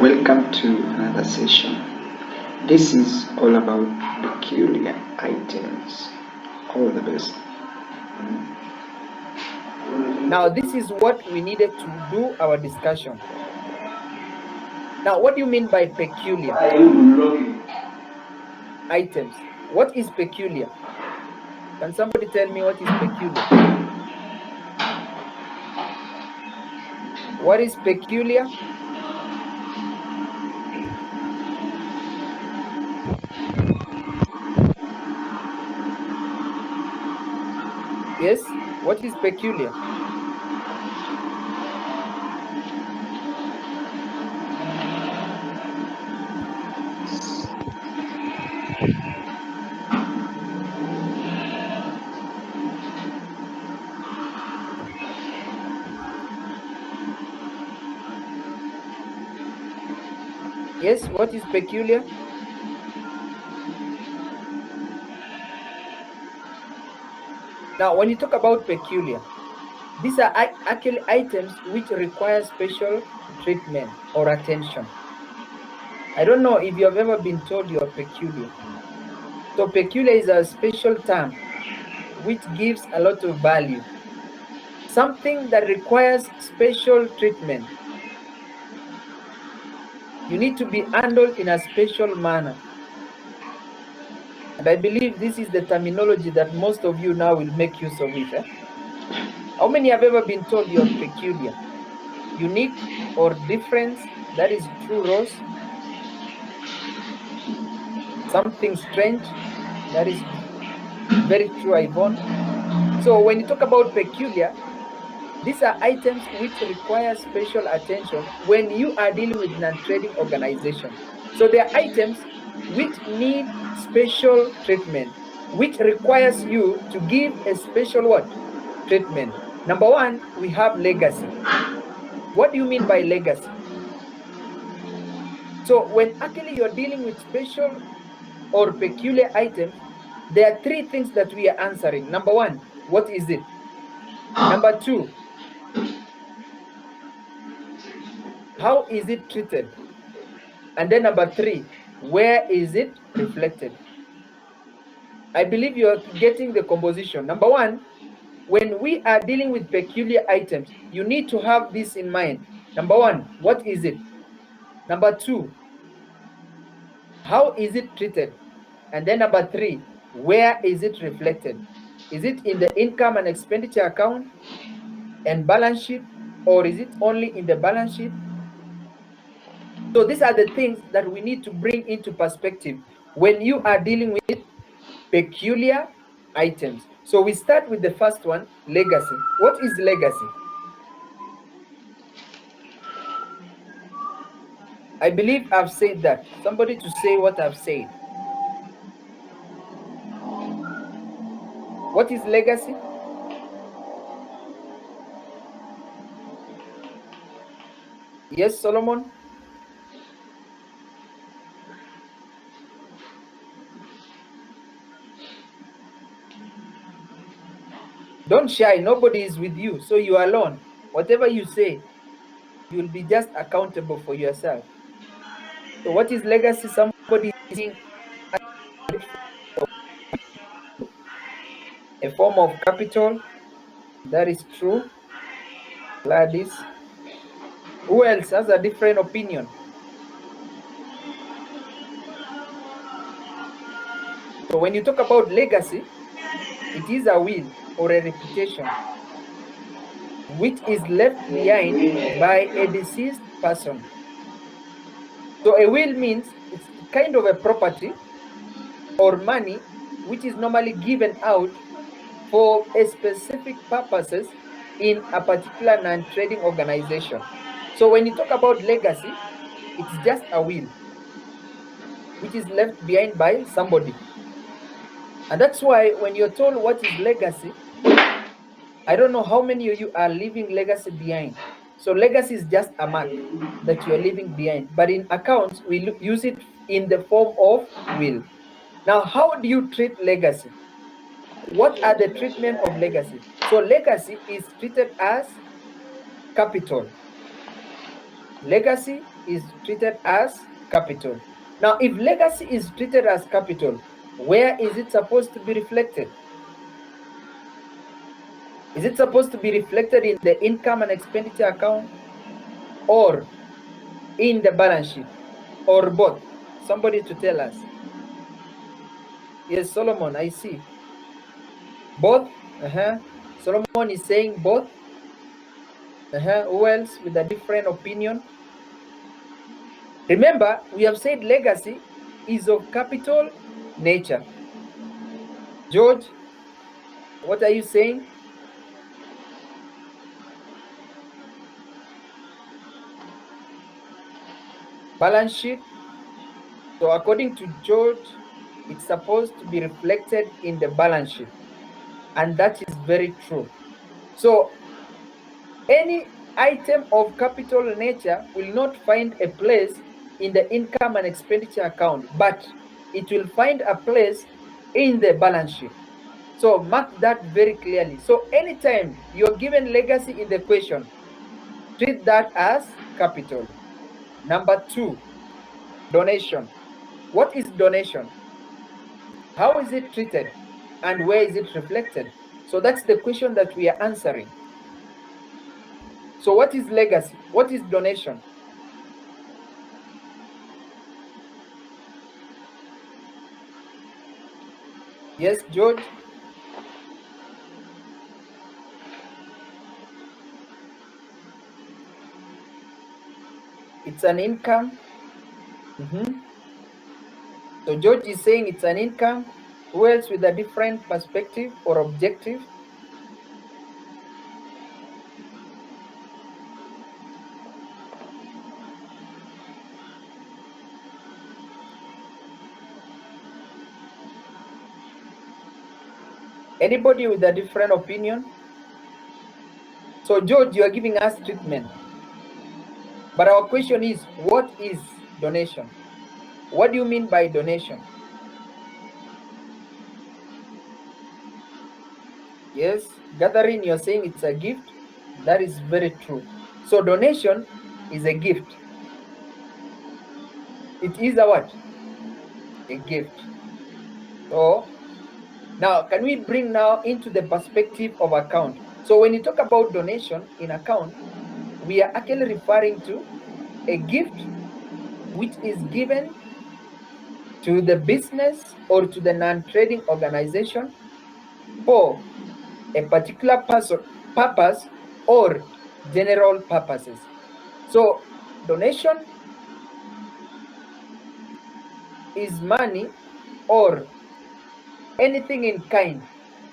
Welcome to another session. This is all about peculiar items. All the best. Now, this is what we needed to do our discussion. Now, what do you mean by peculiar items? What is peculiar? Can somebody tell me what is peculiar? What is peculiar? Yes, what is peculiar? Yes, what is peculiar? Now, when you talk about peculiar, these are actually items which require special treatment or attention. I don't know if you have ever been told you are peculiar. So peculiar is a special term which gives a lot of value. Something that requires special treatment. You need to be handled in a special manner. And I believe this is the terminology that most of you now will make use of it. How many have ever been told you're peculiar, unique, or different? That is true, Rose. Something strange. That is very true, Yvonne. So when you talk about peculiar, these are items which require special attention when you are dealing with non-trading organization. So they are items which need special treatment, which requires you to give a special what? Treatment. Number one, we have legacy. What do you mean by legacy? So when actually you're dealing with special or peculiar items, there are three things that we are answering. Number one, what is it? Number two, how is it treated? And then number three, where is it reflected? I believe you are getting the composition. Number one, when we are dealing with peculiar items, you need to have this in mind. Number one, what is it? Number two, how is it treated? And then number three, where is it reflected? Is it in the income and expenditure account and balance sheet, or is it only in the balance sheet? So these are the things that we need to bring into perspective when you are dealing with peculiar items. So we start with the first one, legacy. What is legacy? I believe I've said that. Somebody to say what I've said. What is legacy? Yes, Solomon? Don't shy. Nobody is with you. So you are alone. Whatever you say, you will be just accountable for yourself. So what is legacy? Somebody is saying a form of capital. That is true. Gladys. Who else has a different opinion? So when you talk about legacy, it is a will or a reputation which is left behind by a deceased person. So a will means it's kind of a property or money which is normally given out for a specific purposes in a particular non-trading organization. So when you talk about legacy, it's just a will which is left behind by somebody. And that's why when you're told what is legacy, I don't know how many of you are leaving legacy behind. So legacy is just a mark that you're leaving behind. But in accounts, we use it in the form of will. Now, how do you treat legacy? What are the treatment of legacy? So legacy is treated as capital. Legacy is treated as capital. Now, if legacy is treated as capital, where is it supposed to be reflected? Is it supposed to be reflected in the income and expenditure account or in the balance sheet or both? Somebody to tell us. Yes, Solomon, I see. Both? Solomon is saying both. Who else with a different opinion? Remember, we have said legacy is of capital nature. George, what are you saying? Balance sheet. So according to George, it's supposed to be reflected in the balance sheet. And that is very true. So any item of capital nature will not find a place in the income and expenditure account, but it will find a place in the balance sheet. So mark that very clearly. So anytime you're given legacy in the question, treat that as capital. Number 2, donation. What is donation? How is it treated? And where is it reflected? So that's the question that we are answering. So what is legacy? What is donation? Yes, George? It's an income. So George is saying it's an income. Who else with a different perspective or objective? Anybody with a different opinion? So George, you are giving us treatment. But our question is, what is donation? What do you mean by donation? Yes, gathering, you're saying it's a gift. That is very true. So donation is a gift. It is a what? A gift. So now, can we bring now into the perspective of account? So when you talk about donation in account, we are actually referring to a gift which is given to the business or to the non-trading organization for a particular purpose or general purposes. So donation is money or anything in kind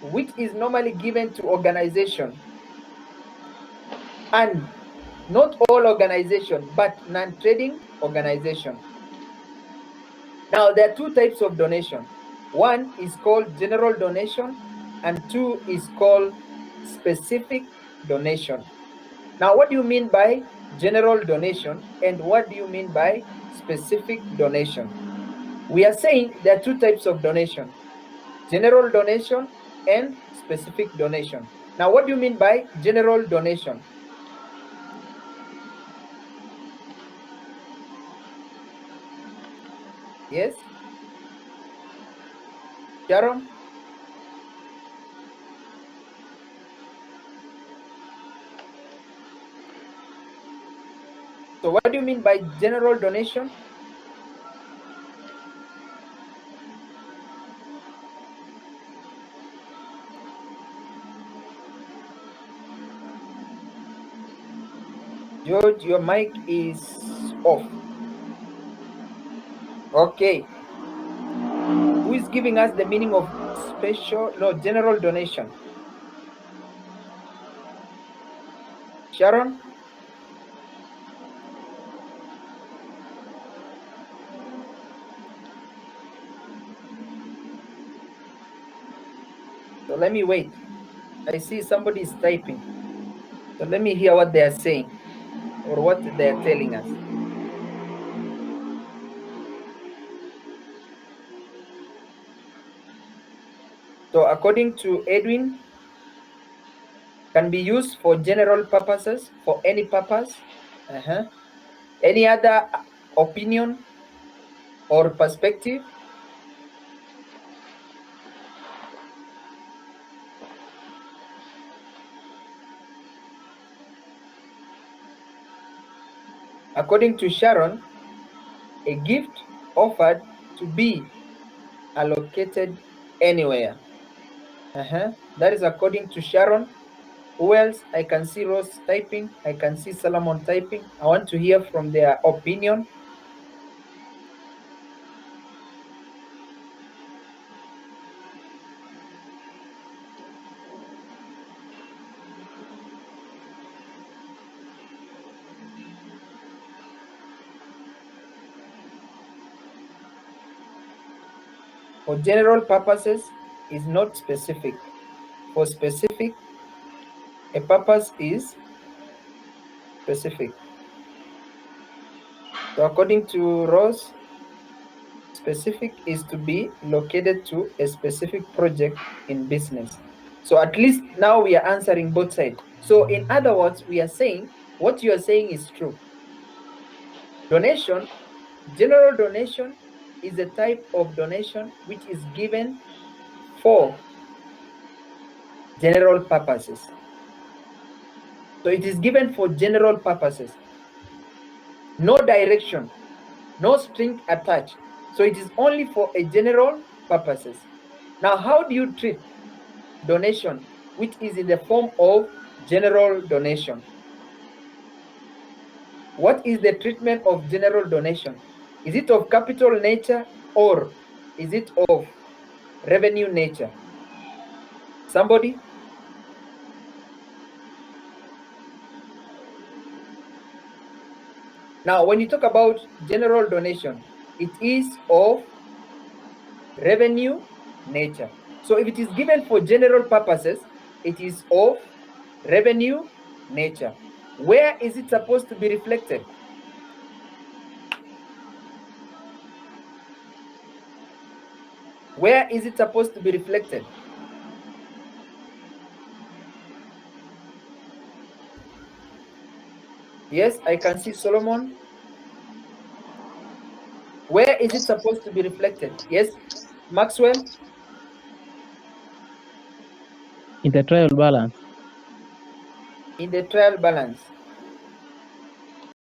which is normally given to organization, and not all organization, but non-trading organization. Now, there are two types of donation. One is called general donation, and two is called specific donation. Now, what do you mean by general donation, and what do you mean by specific donation? We are saying there are two types of donation: general donation and specific donation. Now, what do you mean by general donation? Yes? Sharon? So what do you mean by general donation? George, your mic is off. Okay. Who is giving us the meaning of general donation? Sharon? So let me wait. I see somebody is typing. So let me hear what they are saying or what they are telling us. So according to Edwin, can be used for general purposes, for any purpose. Any other opinion or perspective? According to Sharon, a gift offered to be allocated anywhere. That is according to Sharon. Who else? I can see Rose typing. I can see Solomon typing. I want to hear from their opinion. For general purposes is not specific. For specific, a purpose is specific. So according to Rose, specific is to be located to a specific project in business. So at least now we are answering both sides. So in other words, we are saying what you are saying is true. Donation, general donation is a type of donation which is given for general purposes. So it is given for general purposes. No direction, no string attached. So it is only for a general purposes. Now, how do you treat donation, which is in the form of general donation? What is the treatment of general donation? Is it of capital nature or is it of revenue nature? Somebody? Now, when you talk about general donation, it is of revenue nature. So if it is given for general purposes, it is of revenue nature. Where is it supposed to be reflected? Where is it supposed to be reflected? Yes, I can see Solomon. Where is it supposed to be reflected? Yes, Maxwell? In the trial balance. In the trial balance.